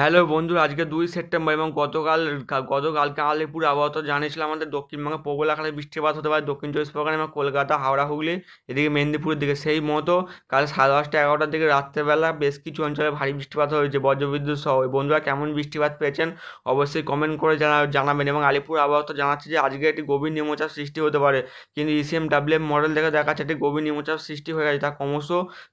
Hello বন্ধুরা, আজকে 2 September এবং গতকালকে আলিপুর আবহাওয়া তো জানিয়েছিল আমাদের দক্ষিণবঙ্গে প্রবল আকারে বৃষ্টিপাত হতে পারে। দক্ষিণ চব্বিশ পরগনা এবং কলকাতা, হাওড়া, হুগলি, এদিকে মেদিনীপুরের দিকে। সেই মতো কাল 10:30-11টার দিকে রাত্রেবেলা বেশ কিছু অঞ্চলে ভারী বৃষ্টিপাত হয়েছে, বজ্রবিদ্যুৎ সহ। বন্ধুরা, কেমন বৃষ্টিপাত পেয়েছেন অবশ্যই কমেন্ট করে জানাবেন। এবং আলিপুর আবহাওয়া তো জানাচ্ছে যে আজকে একটি গভীর নিম্নচাপ সৃষ্টি হতে পারে, কিন্তু ইসিএমডব্লিউ মডেল দেখে দেখাচ্ছে একটি গভীর নিম্নচাপ সৃষ্টি হয়ে গেছে। তা ক্রমশ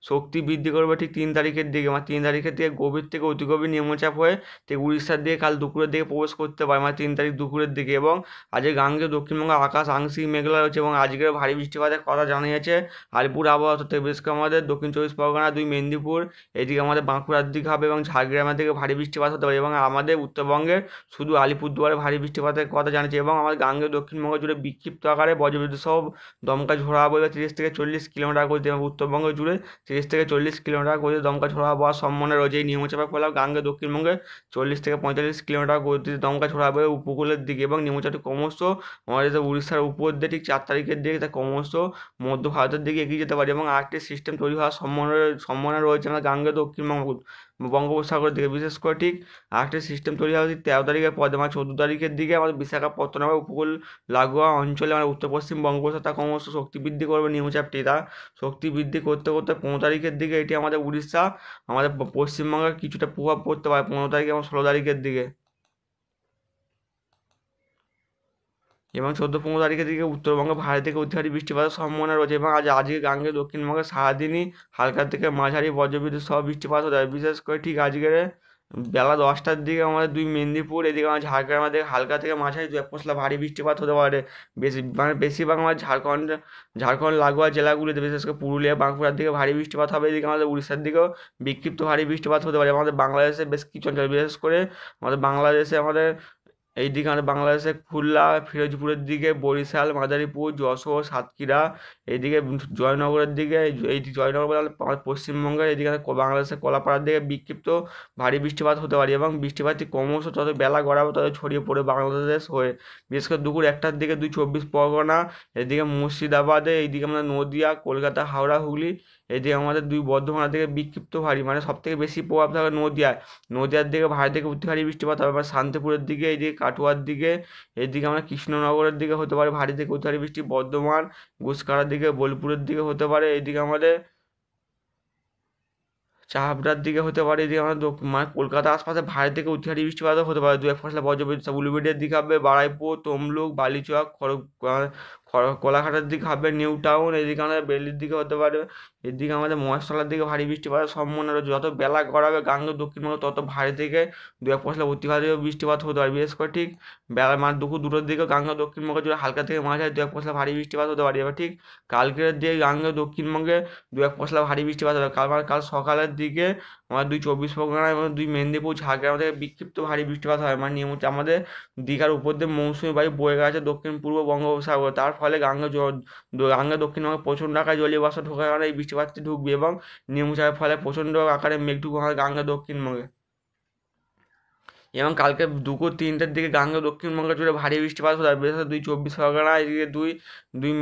শক্তি বৃদ্ধি করবে ঠিক 3 তারিখের দিকে। 3 তারিখের দিকে গভীর থেকে অতি গভীর নিম্নচাপ হয়ে ঠিক উড়িষ্যার দিকে কাল দুপুরের দিকে প্রবেশ করতে পারে, 3 তারিখ দুপুরের দিকে। এবং আজকে গাঙ্গেয় দক্ষিণবঙ্গের আকাশ আংশিক মেঘলা রয়েছে এবং আজকের ভারী বৃষ্টিপাতের কথা জানিয়েছে আলিপুর আবহাওয়া দপ্তর। বিশেষ করে আমাদের দক্ষিণ চব্বিশ পরগনা, মেদিনীপুর, এদিকে আমাদের বাঁকুড়ার দিকে হবে এবং ঝাড়গ্রামের দিকে ভারী বৃষ্টিপাত হতে পারে। এবং আমাদের উত্তরবঙ্গের শুধু আলিপুরদুয়ারে ভারী বৃষ্টিপাতের কথা জানিয়েছে। এবং আমাদের গাঙ্গেয় দক্ষিণবঙ্গ জুড়ে বিক্ষিপ্ত আকারে বজ্রবিদ্যুৎ সহ দমকা ঝোড়ো হাওয়া বইবে 30 থেকে 40 কিলোমিটার গতিতে। এবং উত্তরবঙ্গ জুড়ে 30 থেকে 40 কিলোমিটার গতিতে দমকা ঝোড়ো হাওয়ার সম্ভাবনা রয়েছে। এই নিম্নচাপের ফলে গাঙ্গেয় দক্ষিণবঙ্গে 40 থেকে 45 কিলোমিটার গতিতে দমকা ঝোড়ো হাওয়া বইবে উপকূলের দিকে। এবং নিম্নচাপটি ক্রমশ আমাদের উড়িষ্যার উপর দিয়ে ঠিক 4 তারিখের দিকে তা ক্রমশ মধ্য ভারতের দিকে এগিয়ে যেতে পারে। এবং আরেকটি সিস্টেম তৈরি হওয়ার সম্ভাবনা রয়েছে আমাদের গাঙ্গেয় দক্ষিণবঙ্গ বঙ্গোপসাগরের দিকে। বিশেষ করে ঠিক আরেকটি সিস্টেম তৈরি হবে ঠিক 13 তারিখের পর, 14 তারিখের দিকে আমাদের বিশাখাপত্তনম উপকূল লাগোয়া অঞ্চলে আমাদের উত্তর পশ্চিম বঙ্গোপসাগর তা ক্রমশ শক্তি বৃদ্ধি করবে নিম্নচাপটি। তা শক্তি বৃদ্ধি করতে করতে 15 তারিখের দিকে এটি আমাদের উড়িষ্যা, আমাদের পশ্চিমবঙ্গের কিছুটা প্রভাব পড়তে পারে 15 তারিখ এবং 16 তারিখের দিকে। এবং 14-15 তারিখের দিকে উত্তরবঙ্গে ভারী থেকে অতি ভারী বৃষ্টিপাতের সম্ভাবনা রয়েছে। এবং আজকে গাঙ্গেয় দক্ষিণবঙ্গে সারাদিনই হালকা থেকে মাঝারি বজ্রবিদ্যুৎ সহ বৃষ্টিপাত হতে পারে। বিশেষ করে ঠিক আজকের বেলা 10টার দিকে আমাদের মেদিনীপুর, এদিকে আমাদের ঝাড়গ্রামের দিকে হালকা থেকে মাঝারি দু এক পশলা ভারী বৃষ্টিপাত হতে পারে। বেশিরভাগ আমাদের ঝাড়খণ্ড লাগোয়া জেলাগুলিতে, বিশেষ করে পুরুলিয়া, বাঁকুড়ার দিকে ভারী বৃষ্টিপাত হবে। এদিকে আমাদের উড়িষ্যার দিকেও বিক্ষিপ্ত ভারী বৃষ্টিপাত হতে পারে। আমাদের বাংলাদেশে বেশ কিছু অঞ্চল, বিশেষ করে আমাদের এইদিকে আমাদের বাংলাদেশে খুলনা, ফিরোজপুরের দিকে, বরিশাল, মাদারীপুর, যশোর, সাতক্ষীরা, এইদিকে জয়নগরের দিকে, এই জয়নগর বলে আমাদের পশ্চিমবঙ্গের এইদিকে বাংলাদেশের কলাপাড়ার দিকে বিক্ষিপ্ত ভারী বৃষ্টিপাত হতে পারে। এবং বৃষ্টিপাতটি ক্রমশ যত বেলা গড়াবে তত ছড়িয়ে পড়ে বাংলাদেশ হয়ে। বিশেষ করে দুপুর 1টার দিকে 24 পরগনা, এদিকে মুর্শিদাবাদে, এইদিকে আমাদের নদিয়া, কলকাতা, হাওড়া, হুগলি, এদিকে আমাদের বর্ধমানের দিকে বিক্ষিপ্ত ভারী, সব থেকে বেশি প্রভাব থাকে নদিয়ার দিকে ভারী থেকে অতি ভারী বৃষ্টিপাত হবে। আবার শান্তিপুরের দিকে, এইদিকে কাটোয়ার দিকে, এদিকে আমরা কৃষ্ণনগরের দিকে হতে পারে ভারী থেকে অতি ভারী বৃষ্টি। বর্ধমান, গুসকারার দিকে, বোলপুরের দিকে হতে পারে। এইদিকে আমাদের চাপড়ার দিকে হতে পারে। এদিকে আমাদের কলকাতার আশপাশে ভারী থেকে অতি ভারী বৃষ্টিপাতও হতে পারে। দু এক ফসলা বজ্রবিদ্যুৎ। উলুবেড়িয়ার দিকে হবে, বারুইপুর, তমলুক, বালিচক, কোলাঘাটের দিকে হবে, নিউ টাউন, এদিকে আমাদের বেলির দিকে হতে পারে। এদিকে আমাদের মহেশতলার দিকে ভারী বৃষ্টিপাতের সম্ভাবনা রয়েছে। যত বেলা গড়াবে গাঙ্গেয় দক্ষিণবঙ্গ তত ভারী থেকে দু এক পশলা অতি ভারী বৃষ্টিপাত হতে পারে। বিশেষ করে ঠিক বেলা দুপুর 2টোর দিকে গাঙ্গেয় দক্ষিণবঙ্গে জুড়ে হালকা থেকে মাঝারি দু এক পশলা ভারী বৃষ্টিপাত হতে পারে। এবার ঠিক কালকের দিকে গাঙ্গেয় দক্ষিণবঙ্গে দু এক পশলা ভারী বৃষ্টিপাত হবে। কাল সকালের দিকে আমার 24 পরগনা এবং মেদিনীপুর, ঝাড়গ্রাম থেকে বিক্ষিপ্ত ভারী বৃষ্টিপাত হয়। নিয়মিত আমাদের দীঘার উপর দিয়ে মৌসুমী বায়ু বয়ে গেছে দক্ষিণ পূর্ব বঙ্গোপসাগর। তার ফলে গাঙ্গেয় দক্ষিণবঙ্গে প্রচণ্ড আকারে জলীয় বাষ্প ঢোকার কারণে এই বৃষ্টিপাতটি ঢুকবে এবং নিম্নচাপের ফলে প্রচণ্ড আকারে মেঘ ঢুকবে আমাদের গাঙ্গেয় দক্ষিণবঙ্গে। এবং কালকে দুপুর 3টের দিকে গাঙ্গেয় দক্ষিণবঙ্গ জুড়ে ভারী বৃষ্টিপাত হতে পারে। বিশেষ করে 24 পরগনা, এদিকে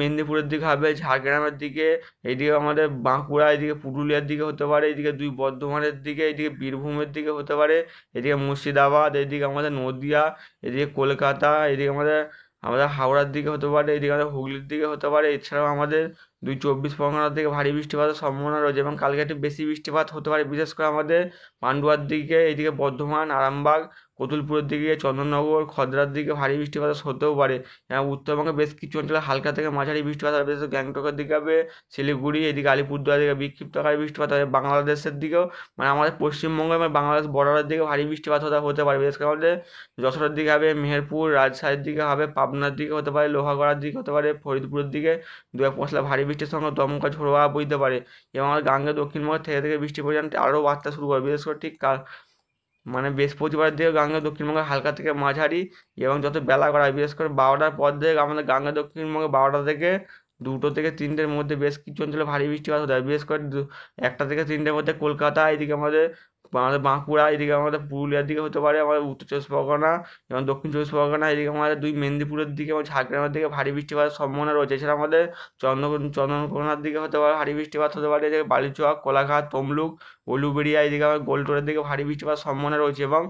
মেদিনীপুরের দিকে হবে, ঝাড়গ্রামের দিকে, এইদিকে আমাদের বাঁকুড়া, এদিকে পুরুলিয়ার দিকে হতে পারে, এদিকে বর্ধমানের দিকে, এদিকে বীরভূমের দিকে হতে পারে, এদিকে মুর্শিদাবাদ, এদিকে আমাদের নদিয়া, এদিকে কলকাতা, এদিকে আমাদের আমাদের হাওড়ার দিকে হতে পারে, এদিকে আমাদের হুগলির দিকে হতে পারে। এছাড়াও আমাদের 24 পরগনার দিকে ভারী বৃষ্টিপাতের সম্ভাবনা রয়েছে। এবং কালকে একটু বেশি বৃষ্টিপাত হতে পারে, বিশেষ করে আমাদের পান্ডুয়ার দিকে, এইদিকে বর্ধমান, আরামবাগ, কতুলপুরের দিকে, চন্দননগর, খদরার দিকে ভারী বৃষ্টিপাত হতেও পারে। এবং উত্তরবঙ্গে বেশ কিছু অঞ্চলে হালকা থেকে মাঝারি বৃষ্টিপাত হবে, বিশেষ করে গ্যাংটকের দিকে হবে, শিলিগুড়ি, এদিকে আলিপুরদুয়ার দিকে বিক্ষিপ্ত আকারে বৃষ্টিপাত হবে। বাংলাদেশের দিকেও আমাদের পশ্চিমবঙ্গ এবং বাংলাদেশ বর্ডারের দিকে ভারী বৃষ্টিপাত হতে পারে। বিশেষ করে আমাদের যশোরের দিকে হবে, মেহেরপুর, রাজশাহীর দিকে হবে, পাবনার দিকে হতে পারে, লোহাগড়ার দিকে হতে পারে, ফরিদপুরের দিকে দু এক পশলা ভারী বৃষ্টির সঙ্গে দমকা ঝোড়ো হাওয়া বইতে পারে। এবং আমাদের গাঙ্গেয় দক্ষিণবঙ্গ থেকে থেকে বৃষ্টির পরিমাণ আরও বাড়তে শুরু করে। বিশেষ করে ঠিক বৃহস্পতিবার দিকে গাঙ্গেয় দক্ষিণবঙ্গে হালকা থেকে মাঝারি এবং যত বেলা গড়ায়, বিশেষ করে 12টার পর থেকে আমাদের গাঙ্গেয় দক্ষিণবঙ্গে 12টা থেকে 2টো থেকে 3টের মধ্যে বেশ কিছু অঞ্চলে ভারী বৃষ্টিপাত হতে পারে, বিশেষ করে 1টা থেকে 3টের মধ্যে কলকাতা, এদিকে আমাদের বাঁকুড়া, এদিকে আমাদের পুরুলিয়ার দিকে হতে পারে, আমাদের উত্তর চব্বিশ পরগনা এবং দক্ষিণ চব্বিশ পরগনা, এদিকে আমাদের মেদিনীপুরের দিকে এবং ঝাড়গ্রামের দিকে ভারী বৃষ্টিপাতের সম্ভাবনা রয়েছে। এছাড়া আমাদের চন্দ্রকোনার দিকে হতে পারে ভারী বৃষ্টিপাত হতে পারে, এদিকে বালিচক, কোলাঘাট, তমলুক, উলুবেড়িয়া, এদিকে আমার গোলটোরের দিকে ভারী বৃষ্টিপাতের সম্ভাবনা রয়েছে। এবং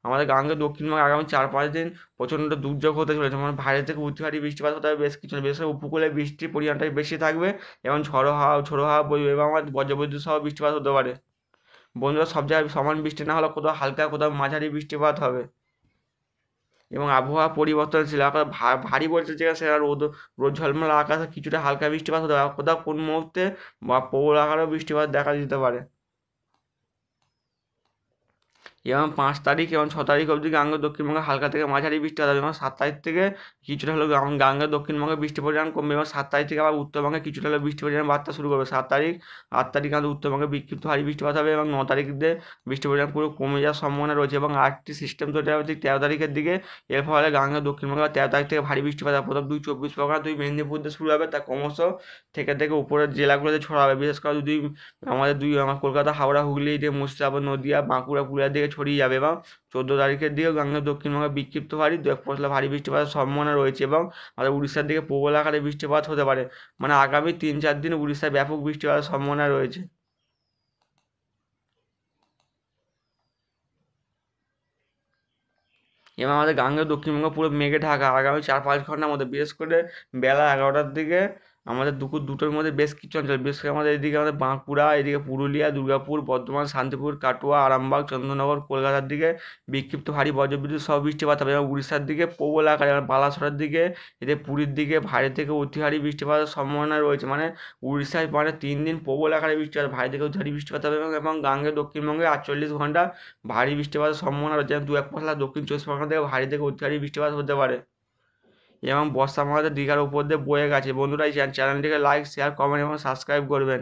আমাদের গাঙ্গেয় দক্ষিণবঙ্গে আগামী 4-5 দিন প্রচণ্ড দুর্যোগ হতে চলেছে, মানে ভারী থেকে অতি ভারী বৃষ্টিপাত হতে হবে বেশ কিছু, বিশেষ করে উপকূলে বৃষ্টির পরিমাণটা বেশি থাকবে এবং ঝোড়ো হাওয়া বইবে এবং আমার বজ্রবিদ্যুৎ সহ বৃষ্টিপাত হতে পারে। বন্ধুরা, সব জায়গায় সমান বৃষ্টি না হলেও কোথাও হালকা, কোথাও মাঝারি বৃষ্টিপাত হবে। এবং আবহাওয়া পরিবর্তনশীল, আবার ভারী বলতে যেখানে সেখানে রোদ ঝলমলে আকাশে কিছুটা হালকা বৃষ্টিপাত হতে পারে, কোথাও কোন মুহূর্তে বা প্রবল আকারেও বৃষ্টিপাত দেখা দিতে পারে। এবং 5 তারিখ এবং 6 তারিখ অবধি গাঙ্গেয় দক্ষিণবঙ্গে হালকা থেকে মাঝারি বৃষ্টিপাত হবে এবং 7 তারিখ থেকে কিছুটা হলেও গাঙ্গেয় দক্ষিণবঙ্গে বৃষ্টির পরিমাণ কমবে এবং 7 তারিখ থেকে আবার উত্তরবঙ্গে কিছুটা হলেও বৃষ্টির পরিমাণ বাড়তে শুরু করবে। 7 তারিখ 8 তারিখ আমাদের উত্তরবঙ্গে বিক্ষিপ্ত ভারী বৃষ্টিপাত হবে এবং 9 তারিখ দিয়ে বৃষ্টির পরিমাণ পুরো কমে যাওয়ার সম্ভাবনা রয়েছে এবং আরেকটি সিস্টেম তৈরি হবে ঠিক 13 তারিখের দিকে। এর ফলে গাঙ্গেয় দক্ষিণবঙ্গে 13 তারিখ থেকে ভারী বৃষ্টিপাত হবে। প্রথম 24 পরগনা, মেদিনীপুর দিয়ে শুরু হবে, তা ক্রমশ থেকে উপরের জেলাগুলোতে ছড়াবে, বিশেষ করে যদি আমাদের আমার কলকাতা, হাওড়া, হুগলি, দিয়ে মুর্শিদাবাদ, নদিয়া, বাঁকুড়া, পুরুলিয়ার দিকে ছড়িয়ে যাবে এবং 14 তারিখের দিকেও গাঙ্গেয় দক্ষিণবঙ্গে বিক্ষিপ্ত ভারী দু এক পশলা ভারী বৃষ্টিপাতের সম্ভাবনা রয়েছে এবং আমাদের উড়িষ্যার দিকে প্রবল আকারে বৃষ্টিপাত হতে পারে। মানে আগামী 3-4 দিন উড়িষ্যায় ব্যাপক বৃষ্টিপাতের সম্ভাবনা রয়েছে। এবং আমাদের গাঙ্গেয় দক্ষিণবঙ্গ পুরো মেঘে ঢাকা আগামী 4-5 ঘন্টার মধ্যে, বিশেষ করে বেলা 11টার দিকে আমাদের দুপুর 2টোর মধ্যে বেশ কিছু অঞ্চল, বিশেষ করে আমাদের এদিকে আমাদের বাঁকুড়া, এদিকে পুরুলিয়া, দুর্গাপুর, বর্ধমান, শান্তিপুর, কাটোয়া, আরামবাগ, চন্দ্রনগর, কলকাতার দিকে বিক্ষিপ্ত ভারী বজ্রবিদ্যুৎ সহ বৃষ্টিপাত হবে এবং উড়িষ্যার দিকে প্রবল আকারে, বালাসোরের দিকে, এতে পুরীর দিকে ভারী থেকে অতি ভারী বৃষ্টিপাতের সম্ভাবনা রয়েছে। মানে উড়িষ্যায় 3 দিন প্রবল আকারে বৃষ্টিপাত, ভারী থেকে অতি ভারী বৃষ্টিপাত হবে এবং গাঙ্গেয় দক্ষিণবঙ্গে 48 ঘন্টা ভারী বৃষ্টিপাতের সম্ভাবনা রয়েছে। দু এক পশলা দক্ষিণ চব্বিশ পরগনা থেকে ভারী থেকে অতি ভারী বৃষ্টিপাত হতে পারে এবং বর্ষা আমাদের দীঘার উপর দিয়ে বয়ে গেছে। বন্ধুরা, এই চ্যানেলটিকে লাইক, শেয়ার, কমেন্ট এবং সাবস্ক্রাইব করবেন।